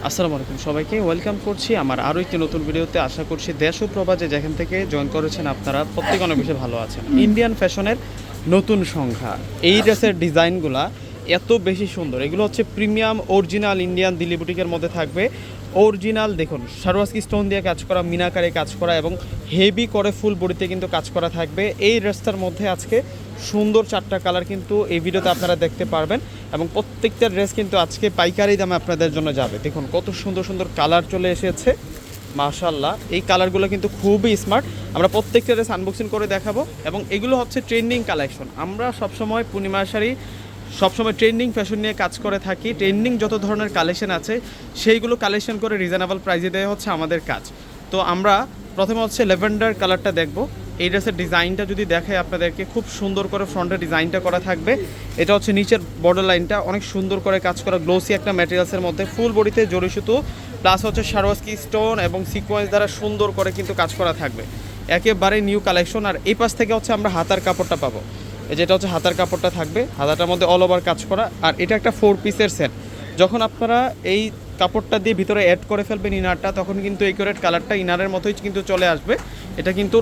আসসালামু আলাইকুম সবাইকে ওয়েলকাম করছি আমার আরও একটি নতুন ভিডিওতে। আশা করছি দেশ ও প্রবাসে যেখান থেকে জয়েন করেছেন আপনারা প্রত্যেকে অনেক বেশি ভালো আছেন। ইন্ডিয়ান ফ্যাশনের নতুন সংখ্যা, এই ড্রেসের ডিজাইনগুলা এত বেশি সুন্দর। এগুলো হচ্ছে প্রিমিয়াম অরিজিনাল ইন্ডিয়ান দিল্লি বুটিকের মধ্যে থাকবে। অরিজিনাল দেখুন সারোয়াকি স্টোন দিয়ে কাজ করা, মিনাকারে কাজ করা এবং হেভি করে ফুল বডিতে কিন্তু কাজ করা থাকবে। এই ড্রেসটার মধ্যে আজকে সুন্দর 4টা কালার কিন্তু এই ভিডিওতে আপনারা দেখতে পারবেন এবং প্রত্যেকটা ড্রেস কিন্তু আজকে পাইকারি দামে আপনাদের জন্য যাবে। দেখুন কত সুন্দর সুন্দর কালার চলে এসেছে, মাশাআল্লাহ। এই কালারগুলো কিন্তু খুবই স্মার্ট। আমরা প্রত্যেকটা ড্রেস আনবক্সিং করে দেখাবো এবং এগুলো হচ্ছে ট্রেন্ডিং কালেকশন। আমরা সবসময় পূর্ণিমা শাড়ি সবসময় ট্রেন্ডিং ফ্যাশন নিয়ে কাজ করে থাকি। ট্রেন্ডিং যত ধরনের কালেকশন আছে সেইগুলো কালেকশন করে রিজনেবল প্রাইসে দেওয়া হচ্ছে আমাদের কাজ। তো আমরা প্রথমে হচ্ছে ল্যাভেন্ডার কালারটা দেখব। এই ড্রেসের ডিজাইনটা যদি দেখায় আপনাদেরকে, খুব সুন্দর করে ফ্রন্টের ডিজাইনটা করা থাকবে। এটা হচ্ছে নিচের বর্ডার লাইনটা অনেক সুন্দর করে কাজ করা, গ্লোসি একটা ম্যাটেরিয়ালসের মধ্যে, ফুল বডিতে জরি সুতো প্লাস হচ্ছে সারোয়াকি স্টোন এবং সিকোয়েন্স দ্বারা সুন্দর করে কিন্তু কাজ করা থাকবে। একেবারে নিউ কালেকশন। আর এই পাশ থেকে হচ্ছে আমরা হাতার কাপড়টা পাবো। যেটা হচ্ছে হাতার কাপড়টা থাকবে, হাতাটার মধ্যে অল ওভার কাজ করা। আর এটা একটা 4 পিসের সেট। যখন আপনারা এই কাপড়টা দিয়ে ভিতরে অ্যাড করে ফেলবেন ইনারটা, তখন কিন্তু একুরেট কালারটা ইনারের মতোই কিন্তু চলে আসবে। এটা কিন্তু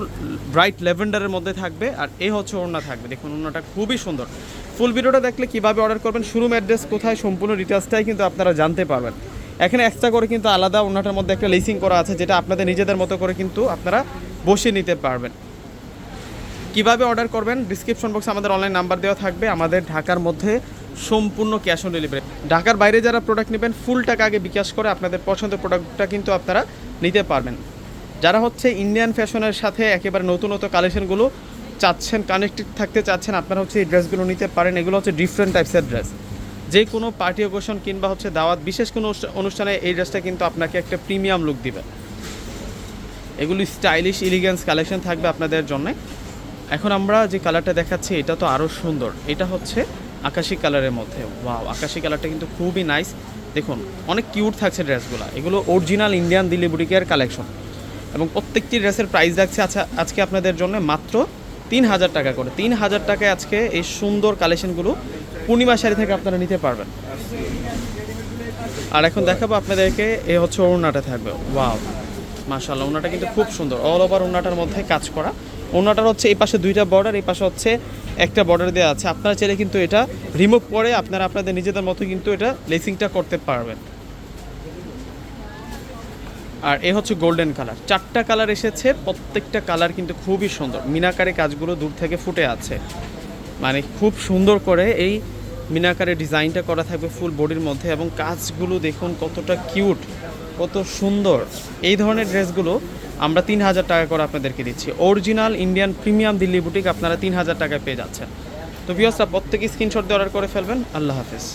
ব্রাইট ল্যাভেন্ডারের মধ্যে থাকবে। আর এই হচ্ছে ওড়না থাকবে, দেখুন ওড়নাটা খুবই সুন্দর। ফুল ভিডিওটা দেখলে কীভাবে অর্ডার করবেন, শোরুম অ্যাড্রেস কোথায়, সম্পূর্ণ ডিটেলসটাই কিন্তু আপনারা জানতে পারবেন। এখানে এক্সট্রা করে কিন্তু আলাদা ওড়নাটার মধ্যে একটা লেসিং করা আছে, যেটা আপনাদের নিজেদের মতো করে কিন্তু আপনারা বসিয়ে নিতে পারবেন। কিভাবে অর্ডার করবেন, ডিসক্রিপশন বক্সে আমাদের অনলাইন নাম্বার দেওয়া থাকবে। আমাদের ঢাকার মধ্যে সম্পূর্ণ ক্যাশ অন ডেলিভারি। ঢাকার বাইরে যারা প্রোডাক্ট নেবেন ফুল টাকা আগে বিকাশ করে আপনাদের পছন্দের প্রোডাক্টটা কিন্তু আপনারা নিতে পারবেন। যারা হচ্ছে ইন্ডিয়ান ফ্যাশনের সাথে একেবারে নতুন কালেকশনগুলো চাচ্ছেন, কানেক্টেড থাকতে চাচ্ছেন, আপনারা হচ্ছে এই ড্রেসগুলো নিতে পারেন। এগুলো হচ্ছে ডিফারেন্ট টাইপসের ড্রেস। যে কোনো পার্টি অকেশন কিংবা হচ্ছে দাওয়াত, বিশেষ কোনো অনুষ্ঠানে এই ড্রেসটা কিন্তু আপনাকে একটা প্রিমিয়াম লুক দিবে। এগুলি স্টাইলিশ এলিগেন্স কালেকশন থাকবে আপনাদের জন্য। এখন আমরা যে কালারটা দেখাচ্ছি এটা তো আরও সুন্দর। এটা হচ্ছে আকাশি কালারের মধ্যে। ওয়াও, আকাশি কালারটা কিন্তু খুবই নাইস। দেখুন অনেক কিউট থাকছে ড্রেসগুলো। এগুলো অরিজিনাল ইন্ডিয়ান দিল্লি বুটিকের কালেকশন এবং প্রত্যেকটি ড্রেসের প্রাইস রাখছে আজকে আপনাদের জন্য মাত্র 3000 টাকা করে। 3000 টাকায় আজকে এই সুন্দর কালেকশনগুলো পূর্ণিমা শাড়ি থেকে আপনারা নিতে পারবেন। আর এখন দেখাবো আপনাদেরকে, এ হচ্ছে ওড়নাটা থাকবে। ওয়াও, মাশাআল্লাহ, ওড়নাটা কিন্তু খুব সুন্দর। অল ওভার ওড়নাটার মধ্যে কাজ করা। ওড়নাটার হচ্ছে এই পাশে 2টা বর্ডার, এই পাশে হচ্ছে একটা বর্ডার দেওয়া আছে। আপনারা চাইলে কিন্তু এটা রিমুভ করে আপনারা আপনাদের নিজেদের মতো কিন্তু এটা লেসিংটা করতে পারবেন। আর এ হচ্ছে গোল্ডেন কালার। 4টা কালার এসেছে, প্রত্যেকটা কালার কিন্তু খুবই সুন্দর। মিনাকারে কাজগুলো দূর থেকে ফুটে আছে, মানে খুব সুন্দর করে এই মিনাকারে ডিজাইনটা করা থাকবে ফুল বডির মধ্যে এবং কাজগুলো দেখুন কতটা কিউট, কত সুন্দর। এই ধরনের ড্রেসগুলো আমরা 3000 টাকা করে আপনাদেরকে দিচ্ছি। Original Indian premium Delhi boutique আপনারা 3000 টাকায় পেয়ে যাচ্ছেন। তো ভিউয়ার্সরা প্রত্যেকে স্ক্রিনশট দিয়ে অর্ডার করে ফেলবেন। আল্লাহ হাফেজ।